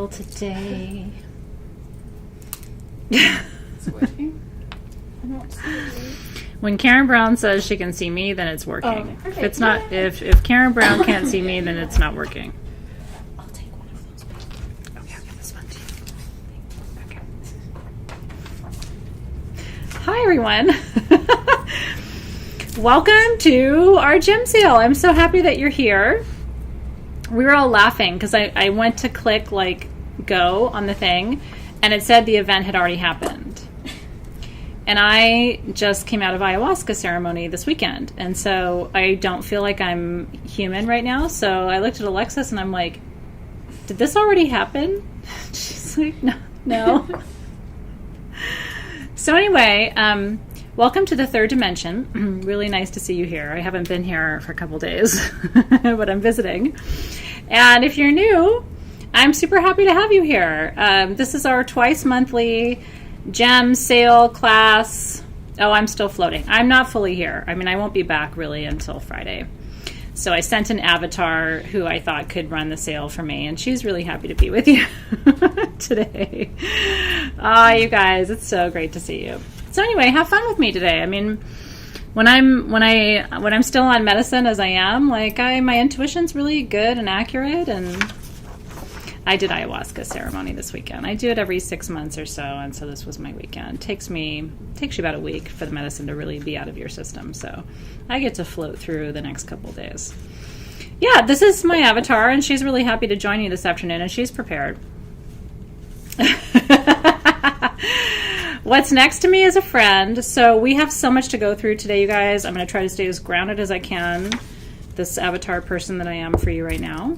Today. It's working. I don't see it. When Karen Brown says she can see me, then it's working. Oh, okay. If it's not, if Karen Brown can't see me, then it's not working. I'll take one of those. Oh yeah, I'll get this one too. Okay. Hi everyone. Welcome to our gem sale. I'm so happy that you're here. We were all laughing because I went to click like go on the thing and it said the event had already happened. And I just came out of ayahuasca ceremony this weekend. And so I don't feel like I'm human right now. So I looked at Alexis and I'm like, did this already happen? She's like, no. So anyway, welcome to the third dimension. Really nice to see you here. I haven't been here for a couple days, but I'm visiting. And if you're new, I'm super happy to have you here. This is our twice monthly gem sale class. Oh, I'm still floating. I'm not fully here. I mean, I won't be back really until Friday. So I sent an avatar who I thought could run the sale for me, and she's really happy to be with you today. Ah, you guys, it's so great to see you. So anyway, have fun with me today. I mean, when I'm still on medicine as I am, like my intuition's really good and accurate, and I did ayahuasca ceremony this weekend. I do it every 6 months or so, and so this was my weekend. It takes you about a week for the medicine to really be out of your system, so I get to float through the next couple days. Yeah, this is my avatar, and she's really happy to join you this afternoon, and she's prepared. What's next to me is a friend. So we have so much to go through today, you guys. I'm going to try to stay as grounded as I can, this avatar person that I am for you right now.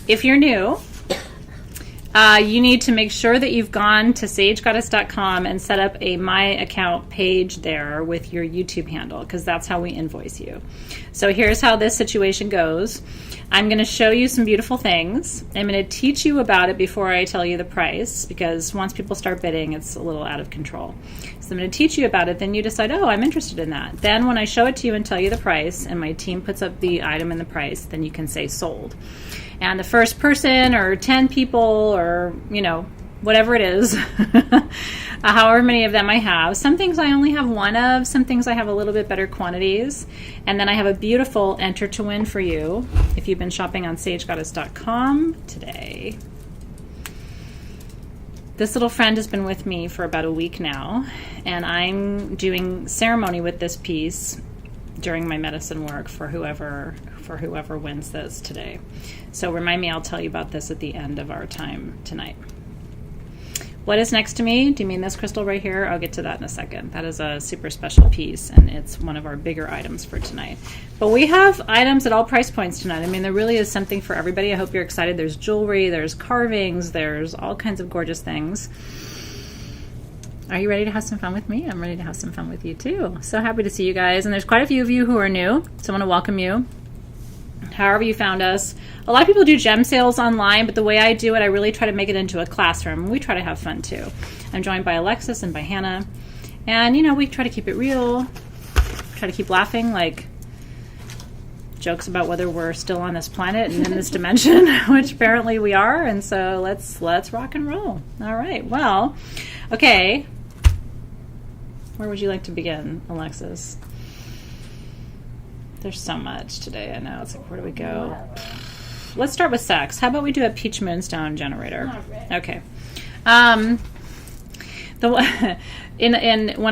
If you're new, you need to make sure that you've gone to sagegoddess.com and set up a My Account page there with your YouTube handle, because that's how we invoice you. So here's how this situation goes. I'm going to show you some beautiful things. I'm going to teach you about it before I tell you the price, because once people start bidding, it's a little out of control. So I'm going to teach you about it, then you decide, oh, I'm interested in that. Then when I show it to you and tell you the price, and my team puts up the item and the price, then you can say sold. And the first person or 10 people or, whatever it is, however many of them I have. Some things I only have one of. Some things I have a little bit better quantities. And then I have a beautiful enter to win for you if you've been shopping on sagegoddess.com today. This little friend has been with me for about a week now, and I'm doing ceremony with this piece during my medicine work for whoever wins this today. So remind me, I'll tell you about this at the end of our time tonight. What is next to me? Do you mean this crystal right here? I'll get to that in a second. That is a super special piece, and it's one of our bigger items for tonight. But we have items at all price points tonight. I mean, there really is something for everybody. I hope you're excited. There's jewelry, there's carvings, there's all kinds of gorgeous things. Are you ready to have some fun with me? I'm ready to have some fun with you too. So happy to see you guys. And there's quite a few of you who are new, so I want to welcome you. However you found us. A lot of people do gem sales online, but the way I do it, I really try to make it into a classroom. We try to have fun too. I'm joined by Alexis and by Hannah. And, we try to keep it real. Try to keep laughing, like jokes about whether we're still on this planet and in this dimension, which apparently we are. And so let's rock and roll. All right. Well, okay. Where would you like to begin, Alexis? There's so much today. I know. It's like, where do we go? Let's start with sex. How about we do a peach moonstone generator? Okay. When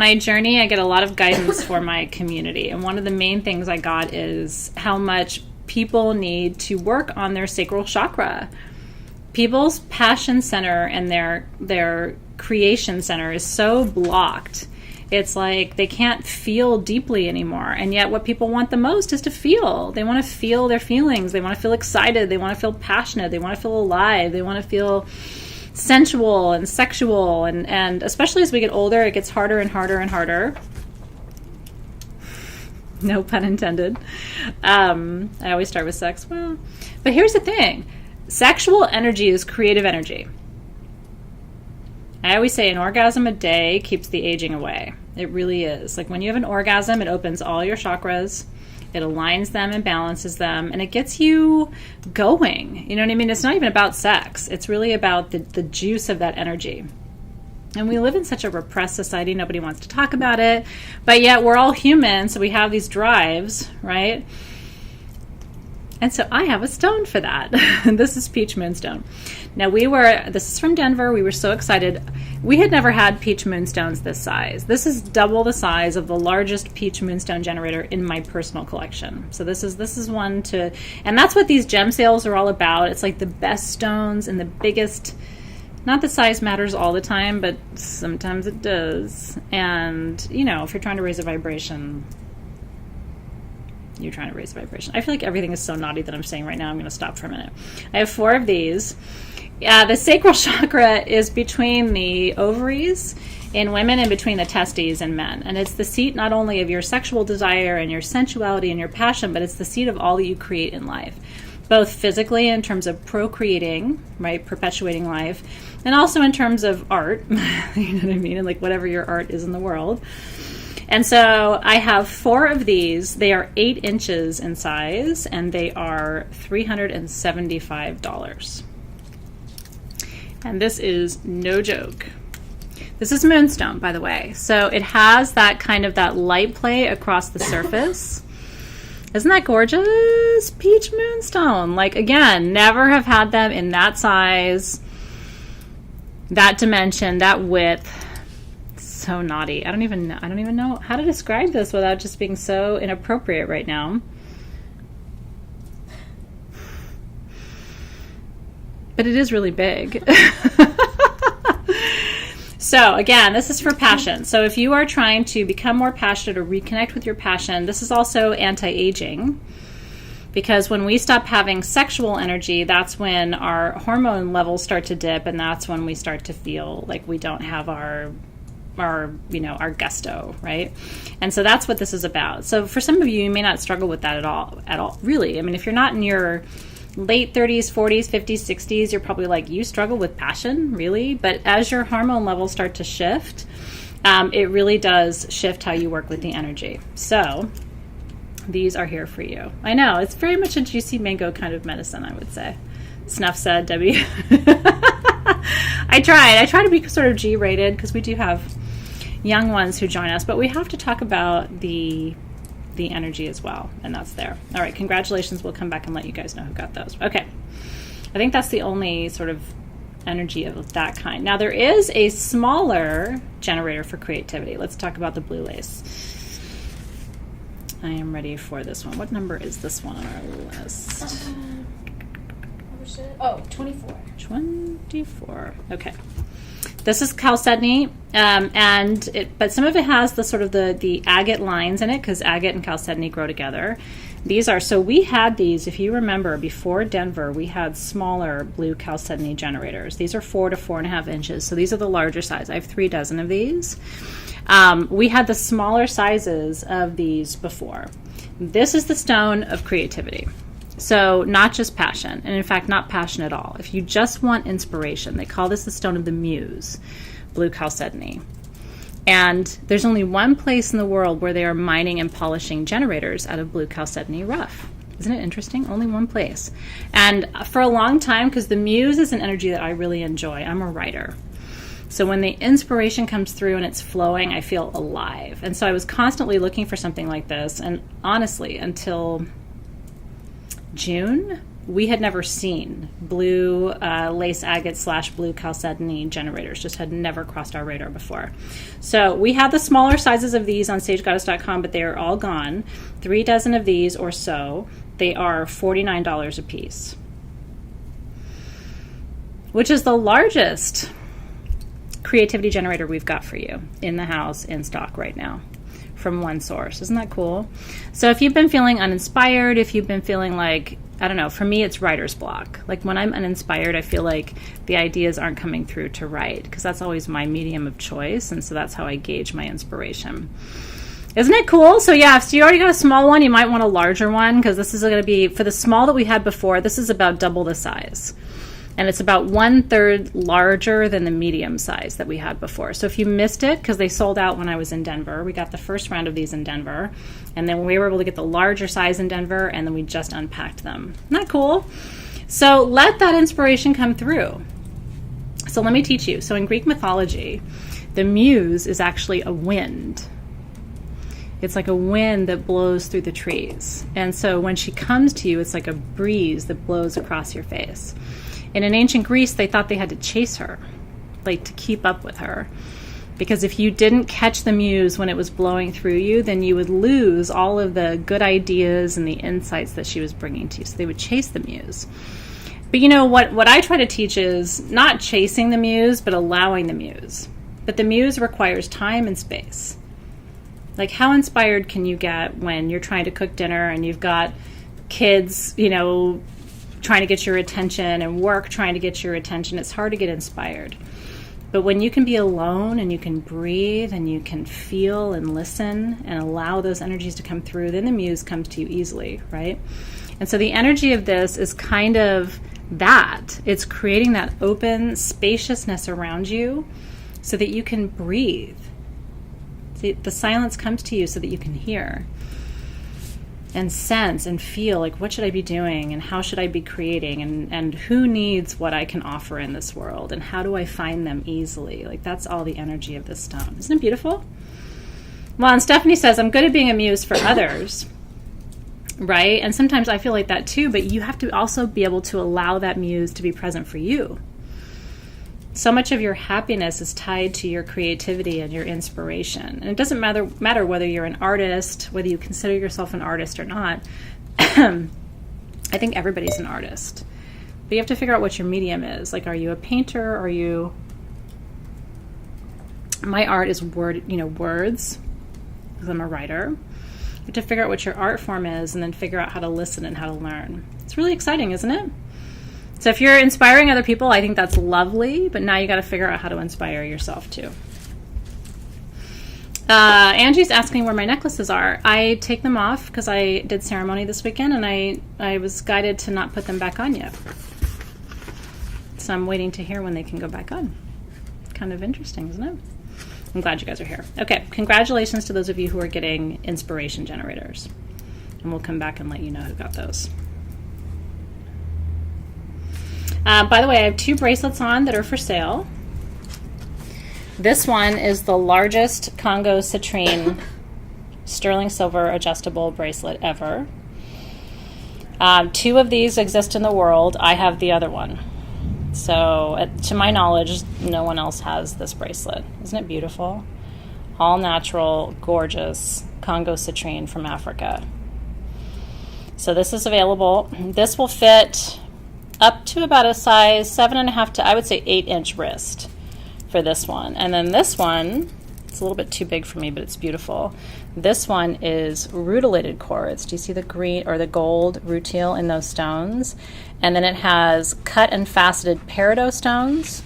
I journey, I get a lot of guidance for my community. And one of the main things I got is how much people need to work on their sacral chakra. People's passion center and their creation center is so blocked. It's like they can't feel deeply anymore. And yet what people want the most is to feel. They want to feel their feelings. They want to feel excited. They want to feel passionate. They want to feel alive. They want to feel sensual and sexual. And especially as we get older, it gets harder and harder and harder. No pun intended. I always start with sex. Well, but here's the thing. Sexual energy is creative energy. I always say an orgasm a day keeps the aging away. It really is. Like when you have an orgasm, it opens all your chakras. It aligns them and balances them, and it gets you going. You know what I mean? It's not even about sex. It's really about the juice of that energy. And we live in such a repressed society. Nobody wants to talk about it. But yet we're all human, so we have these drives, right? And so I have a stone for that. This is Peach Moonstone. Now this is from Denver. We were so excited. We had never had peach moonstones this size. This is double the size of the largest peach moonstone generator in my personal collection. So this is one to, and that's what these gem sales are all about. It's like the best stones and the biggest, not that size matters all the time, but sometimes it does. And, you know, if you're trying to raise a vibration, you're trying to raise the vibration. I feel like everything is so naughty that I'm saying right now. I'm going to stop for a minute. I have 4 of these. The Sacral Chakra is between the ovaries in women and between the testes in men. And it's the seat not only of your sexual desire and your sensuality and your passion, but it's the seat of all that you create in life, both physically in terms of procreating, right, perpetuating life, and also in terms of art, you know what I mean, and like whatever your art is in the world. And so I have 4 of these. They are 8 inches in size, and they are $375. And this is no joke. This is moonstone, by the way. So it has that kind of that light play across the surface. Isn't that gorgeous? Peach moonstone. Like, again, never have had them in that size, that dimension, that width. So naughty. I don't even know how to describe this without just being so inappropriate right now. But it is really big. So again, this is for passion. So if you are trying to become more passionate or reconnect with your passion, this is also anti-aging. Because when we stop having sexual energy, that's when our hormone levels start to dip, and that's when we start to feel like we don't have our gusto, right? And so that's what this is about. So for some of you, you may not struggle with that at all, really. I mean, if you're not in your late 30s, 40s, 50s, 60s, you're probably like, you struggle with passion, really? But as your hormone levels start to shift, it really does shift how you work with the energy. So these are here for you. I know, it's very much a juicy mango kind of medicine, I would say. Snuff said, Debbie. I try to be sort of G-rated because we do have young ones who join us, but we have to talk about the energy as well, and that's there. All right, congratulations. We'll come back and let you guys know who got those. Okay, I think that's the only sort of energy of that kind. Now there is a smaller generator for creativity. Let's talk about the blue lace. I am ready for this one. What number is this one on our list? 24. 24. Okay. This is chalcedony, but some of it has the sort of the agate lines in it because agate and chalcedony grow together. So we had these, if you remember, before Denver, we had smaller blue chalcedony generators. These are 4 to 4.5 inches, so these are the larger size. I have 3 dozen of these. We had the smaller sizes of these before. This is the stone of creativity. So not just passion, and in fact, not passion at all. If you just want inspiration, they call this the stone of the Muse, blue chalcedony. And there's only one place in the world where they are mining and polishing generators out of blue chalcedony rough. Isn't it interesting? Only one place. And for a long time, because the Muse is an energy that I really enjoy. I'm a writer. So when the inspiration comes through and it's flowing, I feel alive. And so I was constantly looking for something like this. And honestly, until June, we had never seen blue lace agate / blue chalcedony generators. Just had never crossed our radar before. So we have the smaller sizes of these on sagegoddess.com, but they are all gone. 3 dozen of these or so. They are $49 a piece, which is the largest creativity generator we've got for you in the house in stock right now from one source. Isn't that cool? So if you've been feeling uninspired, if you've been feeling like, I don't know, for me it's writer's block. Like when I'm uninspired, I feel like the ideas aren't coming through to write because that's always my medium of choice, and so that's how I gauge my inspiration. Isn't it cool? So yeah, if you already got a small one, you might want a larger one because this is going to be, for the small that we had before, this is about double the size. And it's about 1/3 larger than the medium size that we had before. So if you missed it, because they sold out when I was in Denver, we got the first round of these in Denver, and then we were able to get the larger size in Denver, and then we just unpacked them. Isn't that cool? So let that inspiration come through. So let me teach you. So in Greek mythology, the Muse is actually a wind. It's like a wind that blows through the trees. And so when she comes to you, it's like a breeze that blows across your face. And in ancient Greece, they thought they had to chase her, like to keep up with her. Because if you didn't catch the Muse when it was blowing through you, then you would lose all of the good ideas and the insights that she was bringing to you. So they would chase the Muse. But you know, what I try to teach is not chasing the Muse, but allowing the Muse. But the Muse requires time and space. Like, how inspired can you get when you're trying to cook dinner and you've got kids, you know, trying to get your attention and work trying to get your attention? It's hard to get inspired. But when you can be alone and you can breathe and you can feel and listen and allow those energies to come through, then the Muse comes to you easily, right? And so the energy of this is kind of that. It's creating that open spaciousness around you so that you can breathe. The silence comes to you so that you can hear and sense and feel like, what should I be doing and how should I be creating and who needs what I can offer in this world and how do I find them easily? Like, that's all the energy of this stone. Isn't it beautiful? Well, and Stephanie says, I'm good at being a muse for others, right? And sometimes I feel like that too, but you have to also be able to allow that muse to be present for you. So much of your happiness is tied to your creativity and your inspiration. And it doesn't matter whether you're an artist, whether you consider yourself an artist or not. I think everybody's an artist. But you have to figure out what your medium is. Like, are you a painter? Are you... My art is words, because I'm a writer. You have to figure out what your art form is and then figure out how to listen and how to learn. It's really exciting, isn't it? So if you're inspiring other people, I think that's lovely, but now you got to figure out how to inspire yourself too. Angie's asking where my necklaces are. I take them off because I did ceremony this weekend and I was guided to not put them back on yet. So I'm waiting to hear when they can go back on. Kind of interesting, isn't it? I'm glad you guys are here. Okay, congratulations to those of you who are getting inspiration generators. And we'll come back and let you know who got those. By the way, I have 2 bracelets on that are for sale. This one is the largest Congo citrine sterling silver adjustable bracelet ever. 2 of these exist in the world. I have the other one. So, to my knowledge, no one else has this bracelet. Isn't it beautiful? All natural, gorgeous Congo citrine from Africa. So this is available. This will fit up to about a size 7.5 to, I would say, 8-inch wrist for this one. And then this one, it's a little bit too big for me, but it's beautiful. This one is rutilated quartz. Do you see the green or the gold rutile in those stones? And then it has cut and faceted peridot stones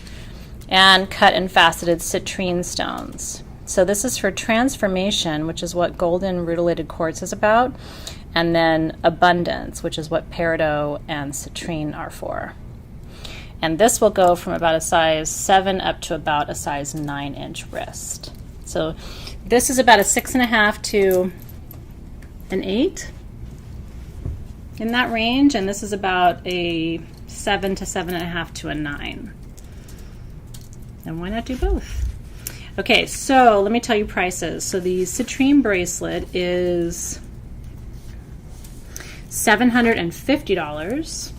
and cut and faceted citrine stones. So this is for transformation, which is what golden rutilated quartz is about, and then abundance, which is what peridot and citrine are for. And this will go from about a size 7 up to about a size 9-inch wrist. So this is about a 6.5 to an 8 in that range, and this is about a 7 to 7.5 to a 9. And why not do both? Okay, so let me tell you prices. So the citrine bracelet is $750.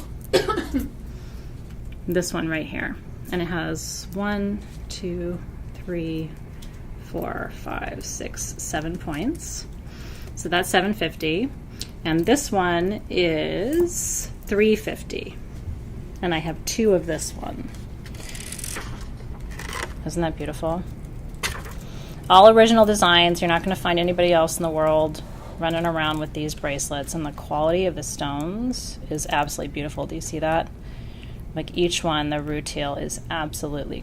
This one right here. And it has 1, 2, 3, 4, 5, 6, 7 points. So that's $750. And this one is $350. And I have 2 of this one. Isn't that beautiful? All original designs. You're not going to find anybody else in the world running around with these bracelets, and the quality of the stones is absolutely beautiful. Do you see that? Like each one, the rutile is absolutely